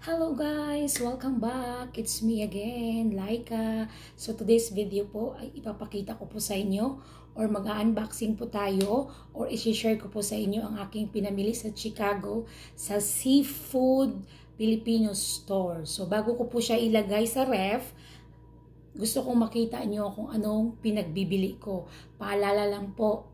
Hello guys! Welcome back! It's me again, Laika. So today's video po ay ipapakita ko po sa inyo or mag-unboxing po tayo or isi-share ko po sa inyo ang aking pinamili sa Chicago sa Seafood Filipino Store. So bago ko po siya ilagay sa ref, gusto kong makita nyo kung anong pinagbibili ko. Paalala lang po,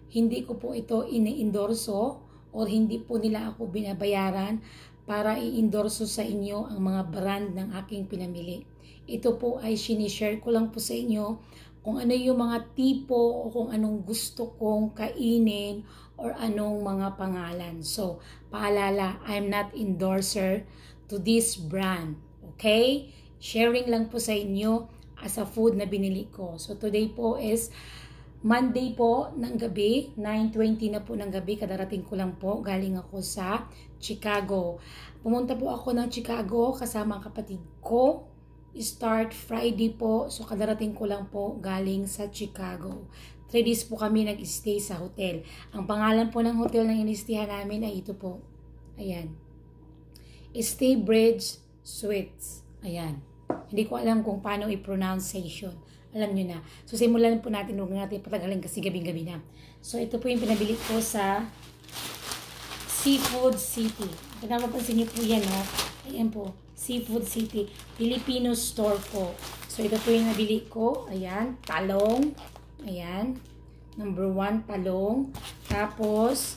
hindi ko po ito ini-endorso or hindi po nila ako binabayaran para i-endorso sa inyo ang mga brand ng aking pinamili. Ito po ay sinishare ko lang po sa inyo kung ano yung mga tipo o kung anong gusto kong kainin or anong mga pangalan. So, paalala, I'm not endorser to this brand. Okay? Sharing lang po sa inyo as a food na binili ko. So, today po is Monday po ng gabi, 9:20 na po ng gabi, kadarating ko lang po, galing ako sa Chicago. Pumunta po ako ng Chicago kasama ang kapatid ko. Start Friday po, so kadarating ko lang po galing sa Chicago. 3 days po kami nag-stay sa hotel. Ang pangalan po ng hotel na inistihan namin ay ito po. Ayan. Stay Bridge Suites. Ayan. Hindi ko alam kung paano i-pronunciation. Alam nyo na. So, simulan po natin. Huwag natin patagalin kasi gabing-gabi na. So, ito po yung pinabili ko sa Seafood City. Kung napapansin nyo po yan, no? Ayan po. Seafood City. Filipino store po. So, ito po yung nabili ko. Ayan. Talong. Ayan. Number 1, talong. Tapos,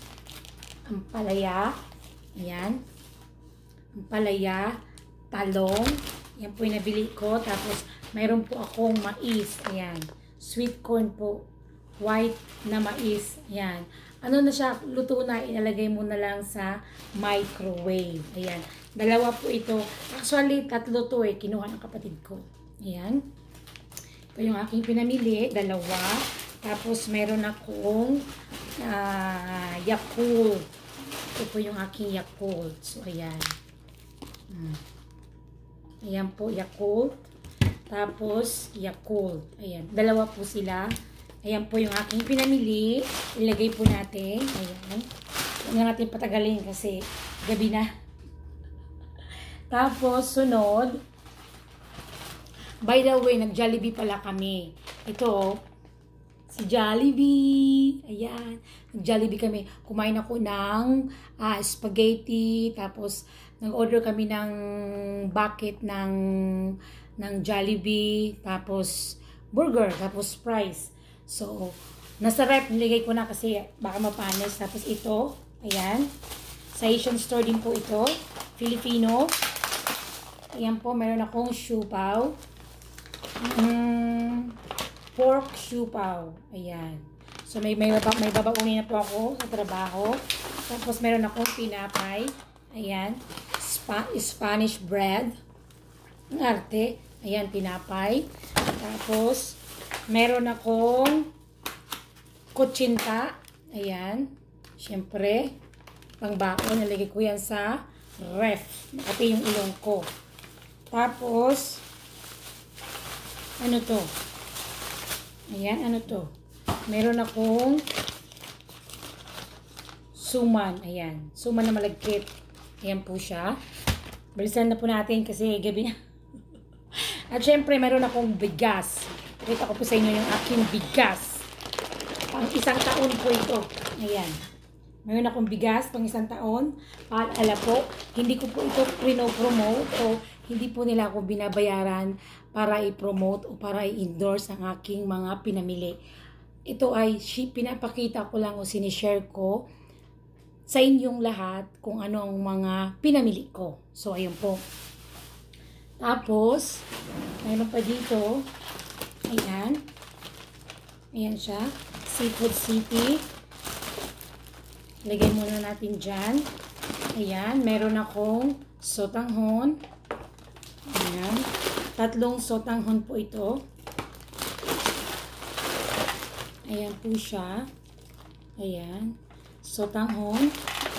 ampalaya. Ayan. Ampalaya. Talong. Yan po yung nabili ko. Tapos, mayroon po akong mais. Ayan. Sweet corn po. White na mais. Ayan. Ano na siya? Luto na. Inalagay mo na lang sa microwave. Ayan. Dalawa po ito. Actually, 3 to eh. Kinuha ng kapatid ko. Ayan. Ito yung aking pinamili. 2. Tapos, mayroon akong Yakult. Ito po yung aking Yakult. So, ayan. Ayan po, Yakult. Tapos, Yakult. Ayan. 2 po sila. Ayan po yung aking pinamili. Ilagay po natin. Ayan. Huwag na natin patagalin kasi gabi na. Tapos, sunod. By the way, nag-Jollibee pala kami. Ito, si Jollibee. Ayan. Nag-Jollibee kami. Kumain ako ng spaghetti. Tapos, nag-order kami ng bucket ng Jollibee, tapos burger, tapos fries. So, nasa rep, nilagay ko na kasi baka mapanis. Tapos ito, ayan. Sa Asian store din po ito. Filipino. Ayan po, meron akong siupaw. Pork siupaw. Ayan. So, may babaunin na po ako sa trabaho. Tapos, meron akong tinapay. Ayan. Spanish bread. Ang arte. Ayan, tinapay. Tapos, meron akong kutsinta. Ayan. Siyempre, pangbaon. Nalagay ko yan sa ref. Pati yung ilong ko. Tapos, ano to? Ayan, ano to? Meron akong suman. Ayan. Suman na malagkit. Ayan po siya. Balisan na po natin kasi gabi na. At syempre, meron akong bigas. Pakita ko po sa inyo yung aking bigas. Pang 1 taon po ito. Ayan. Meron akong bigas pang 1 taon. Paalala po, hindi ko po ito promote o hindi po nila ako binabayaran para i-promote o para i-endorse ang aking mga pinamili. Ito ay pinapakita ko lang o sinishare ko sa inyong lahat kung ano ang mga pinamili ko. So, ayun po. Tapos, mayroon pa dito. Ayan. Ayan siya. Seafood City. Lagay muna natin dyan. Ayan. Meron akong sotanghon. Ayan. 3 sotanghon po ito. Ayan po siya. Ayan. Sotanghon.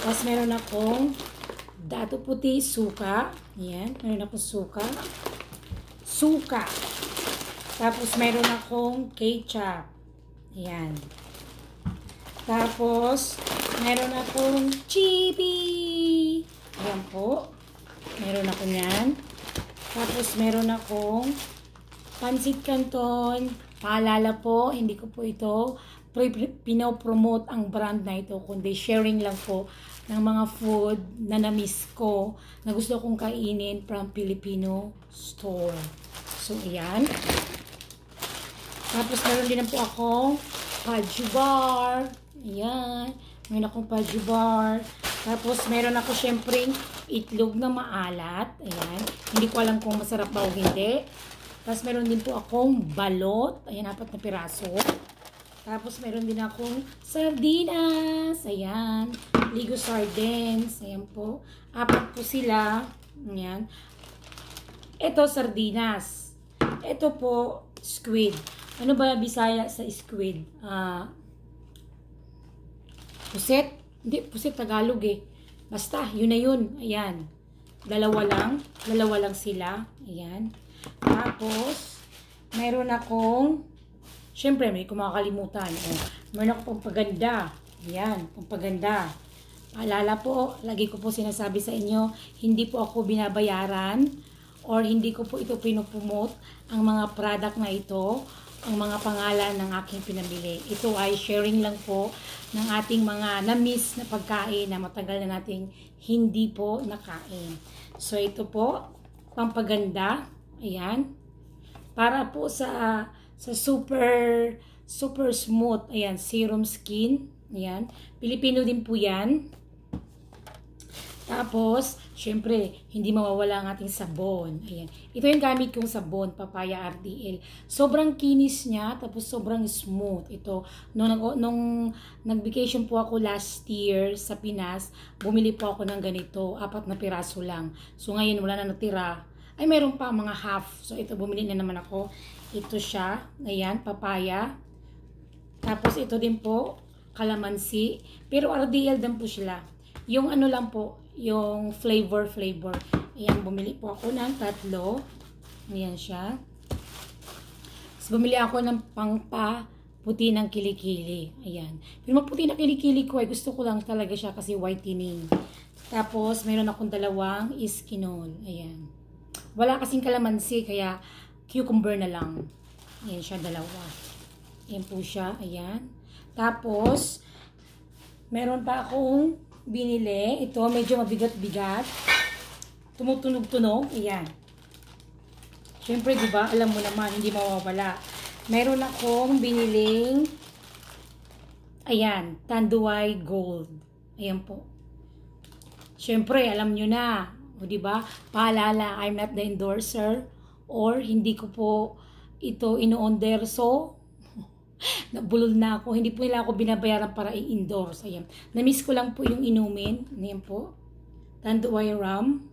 Tapos meron akong dato puti, suka. Ayan. Meron akong suka. Suka. Tapos meron akong ketchup. Ayan. Tapos meron akong chibi. Ayan po. Meron ako niyan. Tapos meron akong Pancit Canton. Paalala po, hindi ko po ito pinopromote ang brand na ito, kundi sharing lang po ng mga food na na-miss ko, na gusto kong kainin from Filipino store. So, ayan. Tapos meron din po akong Paju Bar. Ayan. Meron akong Paju Bar. Tapos meron ako syempreng itlog na maalat. Ayan. Hindi ko alam kung masarap ba o hindi. Tapos meron din po akong balot. Ayan, 4 na piraso. Tapos meron din akong sardinas. Ayan. Ligo sardines. Ayan po. 4 po sila. Ayan. Ito sardinas. Ito po squid. Ano ba Bisaya sa squid? Puset? Hindi, puset Tagalog eh. Basta, yun na yun. Ayan. Dalawa lang sila. Ayan. Tapos, meron akong, syempre may kumakalimutan. Meron akong pampaganda. Ayan, pampaganda. Paalala po, lagi ko po sinasabi sa inyo, hindi po ako binabayaran or hindi ko po ito pinopromote ang mga product na ito, ang mga pangalan ng aking pinamili. Ito ay sharing lang po ng ating mga na-miss na pagkain na matagal na nating hindi po nakain. So, ito po, pampaganda. Ayan. Para po sa super smooth. Ayan, serum skin. Ayan. Pilipino din po yan. Tapos, syempre, hindi mawawala ang ating sabon. Ayan. Ito yung gamit kong sabon, Papaya RDL. Sobrang kinis niya, tapos sobrang smooth. Ito, nung nag-vacation po ako last year sa Pinas, bumili po ako ng ganito, 4 na piraso lang. So, ngayon, wala na natira. Ay, meron pa mga half. So, ito, bumili na naman ako. Ito siya. Ayan, papaya. Tapos, ito din po, kalamansi. Pero RDL din po sila. Yung ano lang po, yung flavor. Ayan, bumili po ako ng 3. Ayan siya. Tapos, bumili ako ng puti ng kilikili. Ayan. Pero puti na kilikili ko, gusto ko lang talaga siya kasi whitening. Tapos, meron akong 2 iskinol. Ayan. Wala kasing kalamansi, kaya cucumber na lang. Ayan siya, 2. Ayan po siya, ayan. Tapos, meron pa akong binili. Ito, medyo mabigat-bigat. Tumutunog-tunog, ayan. Siyempre, di ba, alam mo naman, hindi mawawala. Meron akong biniling, ayan, Tanduay Gold. Ayan po. Siyempre, alam nyo na. O diba? Paalala, I'm not the endorser or hindi ko po ito ino-endorso. Nabulol na ako. Hindi po nila ako binabayaran para i-endorse. Ayan. Na-miss ko lang po yung inumin. Ayan po. Tanduay Rum.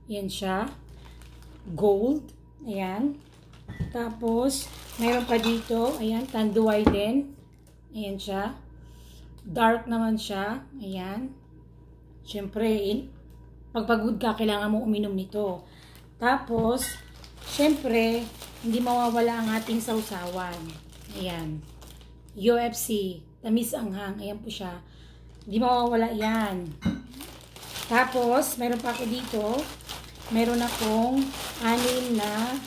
Ayan siya. Gold. Ayan. Tapos, mayroon pa dito. Ayan. Tanduay din. Ayan siya. Dark naman siya. Ayan. Siyempre, pagpagod ka, kailangan mo uminom nito. Tapos, syempre, hindi mawawala ang ating sausawan. Ayan. UFC. Tamis anghang. Ayan po siya. Hindi mawawala yan. Tapos, meron pa ako dito. Meron akong 6 na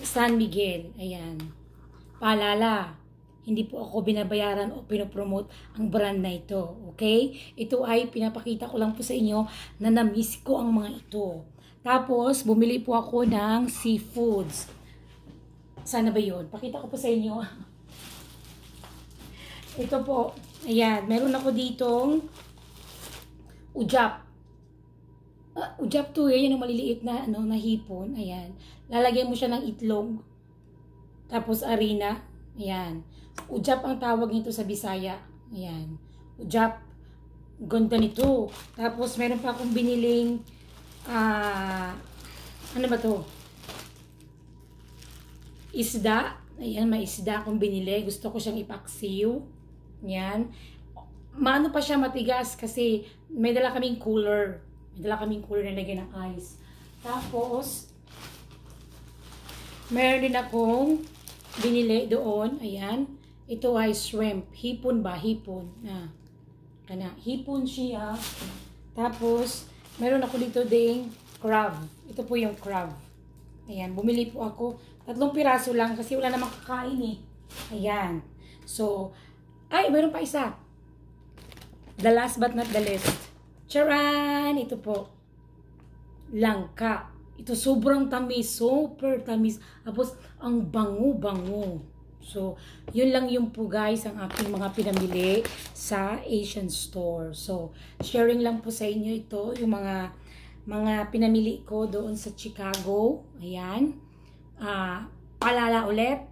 San Miguel. Ayan. Paalala. Hindi po ako binabayaran o pinopromote ang brand na ito. Okay? Ito ay pinapakita ko lang po sa inyo na na-miss ko ang mga ito. Tapos, bumili po ako ng seafoods. Sana ba yun? Pakita ko po sa inyo. Ito po. Ayan. Meron ako ditong ujap. Ujap to eh. Yan ang maliliit na, na hipon. Ayan. Lalagyan mo siya ng itlog. Tapos, harina. Ayan. Ujap ang tawag nito sa Bisaya. Ayan. Ujap. Ganda nito. Tapos, meron pa akong biniling ano ba to? Isda. Ayan, may isda akong binili. Gusto ko siyang ipaksiw. Ayan. Maano pa siya matigas kasi may dala kaming cooler. May dala kaming cooler na lagyan ng ice. Tapos, meron din akong binili doon. Ayan. Ito ay shrimp. Hipon ba? Hipon. Hipon siya. Tapos, meron ako dito ding crab. Ito po yung crab. Ayan, bumili po ako. 3 piraso lang kasi wala namang kakain eh. Ayan. So, ay, meron pa isa. The last but not the least. Charan! Ito po. Langka. Ito sobrang tamis. Super tamis. Tapos, ang bango-bango. So, yun lang yung po guys ang aking mga pinamili sa Asian store. So, sharing lang po sa inyo ito. Yung mga pinamili ko doon sa Chicago. Ayan. Paalala ulit.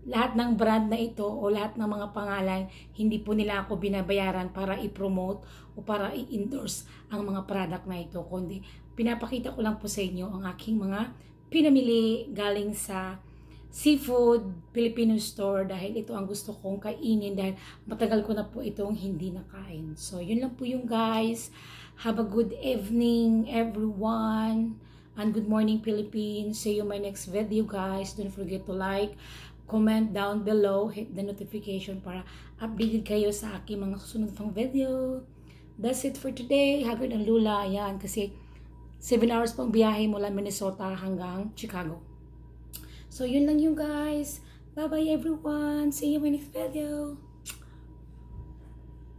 Lahat ng brand na ito o lahat ng mga pangalan, hindi po nila ako binabayaran para i-promote o para i-endorse ang mga product na ito. Kundi pinapakita ko lang po sa inyo ang aking mga pinamili galing sa Seafood Filipino Store dahil ito ang gusto kong kainin dahil matagal ko na po itong hindi nakain. So, yun lang po yung guys. Have a good evening everyone and good morning Philippines. See you in my next video guys. Don't forget to like, comment down below, hit the notification para updated kayo sa aking mga susunod pang video. That's it for today. Hagod ang lula. Ayan, kasi 7 hours pang biyahe mula Minnesota hanggang Chicago. So, yun lang yung guys. Bye-bye everyone. See you in my next video.